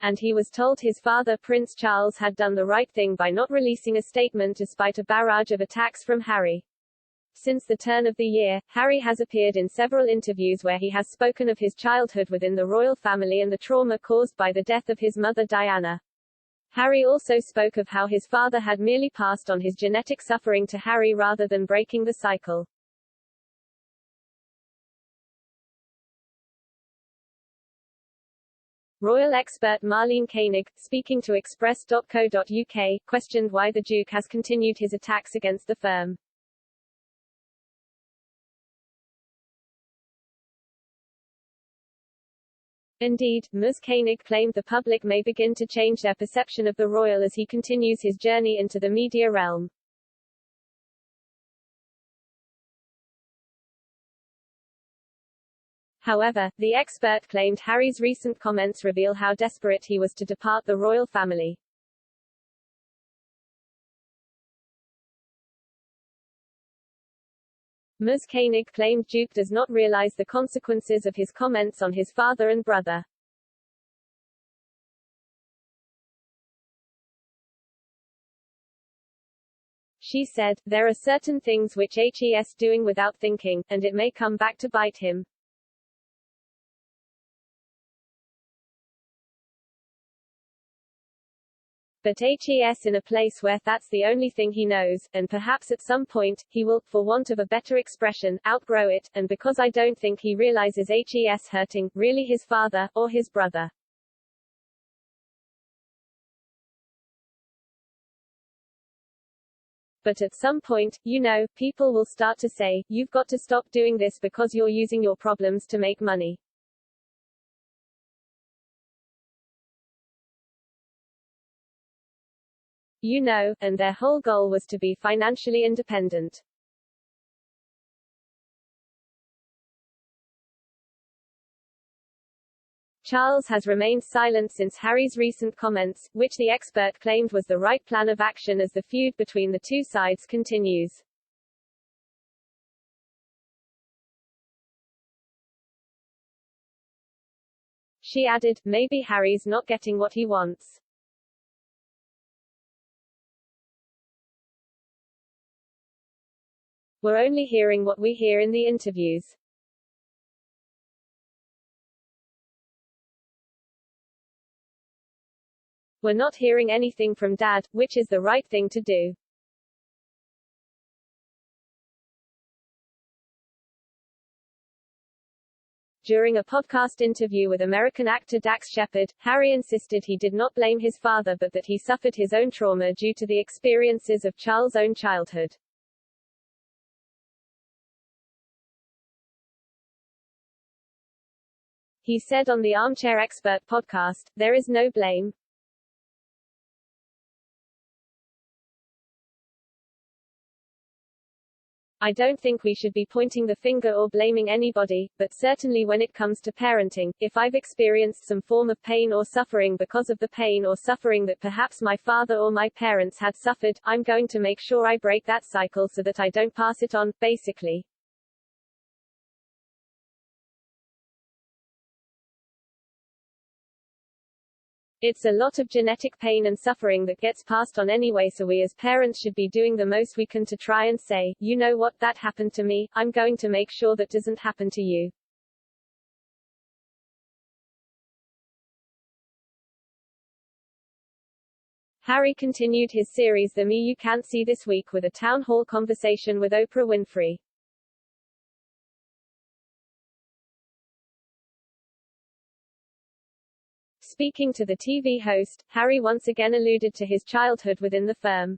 and he was told his father Prince Charles had done the right thing by not releasing a statement despite a barrage of attacks from Harry. Since the turn of the year, Harry has appeared in several interviews where he has spoken of his childhood within the royal family and the trauma caused by the death of his mother Diana. Harry also spoke of how his father had merely passed on his genetic suffering to Harry rather than breaking the cycle. Royal expert Marlene Koenig, speaking to Express.co.uk, questioned why the Duke has continued his attacks against the firm. Indeed, Ms. Koenig claimed the public may begin to change their perception of the royal as he continues his journey into the media realm. However, the expert claimed Harry's recent comments reveal how desperate he was to depart the royal family. Ms. Koenig claimed Duke does not realize the consequences of his comments on his father and brother. She said, "There are certain things which he's doing without thinking, and it may come back to bite him." But he's in a place where that's the only thing he knows, and perhaps at some point, he will, for want of a better expression, outgrow it, and because I don't think he realizes he's hurting, really his father, or his brother. But at some point, you know, people will start to say, you've got to stop doing this because you're using your problems to make money. You know, and their whole goal was to be financially independent. Charles has remained silent since Harry's recent comments, which the expert claimed was the right plan of action as the feud between the two sides continues. She added, maybe Harry's not getting what he wants. We're only hearing what we hear in the interviews. We're not hearing anything from Dad, which is the right thing to do. During a podcast interview with American actor Dax Shepard, Harry insisted he did not blame his father but that he suffered his own trauma due to the experiences of Charles' own childhood. He said on the Armchair Expert podcast, "There is no blame. I don't think we should be pointing the finger or blaming anybody, but certainly when it comes to parenting, if I've experienced some form of pain or suffering because of the pain or suffering that perhaps my father or my parents had suffered, I'm going to make sure I break that cycle so that I don't pass it on, basically." It's a lot of genetic pain and suffering that gets passed on anyway, so we as parents should be doing the most we can to try and say, you know what, that happened to me, I'm going to make sure that doesn't happen to you. Harry continued his series The Me You Can't See this week with a town hall conversation with Oprah Winfrey. Speaking to the TV host, Harry once again alluded to his childhood within the firm.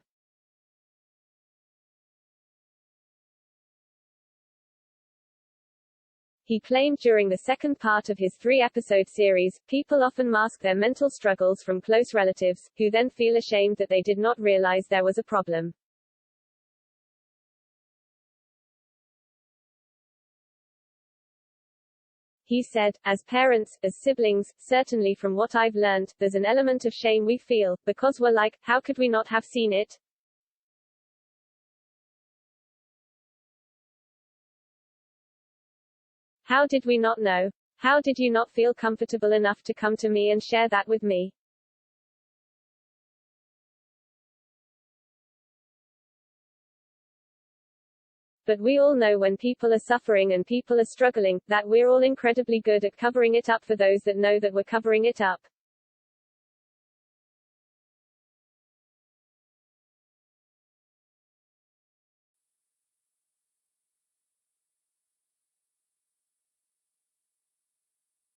He claimed during the second part of his 3-episode series, people often mask their mental struggles from close relatives, who then feel ashamed that they did not realize there was a problem. He said, as parents, as siblings, certainly from what I've learned, there's an element of shame we feel, because we're like, how could we not have seen it? How did we not know? How did you not feel comfortable enough to come to me and share that with me? But we all know when people are suffering and people are struggling, that we're all incredibly good at covering it up for those that know that we're covering it up.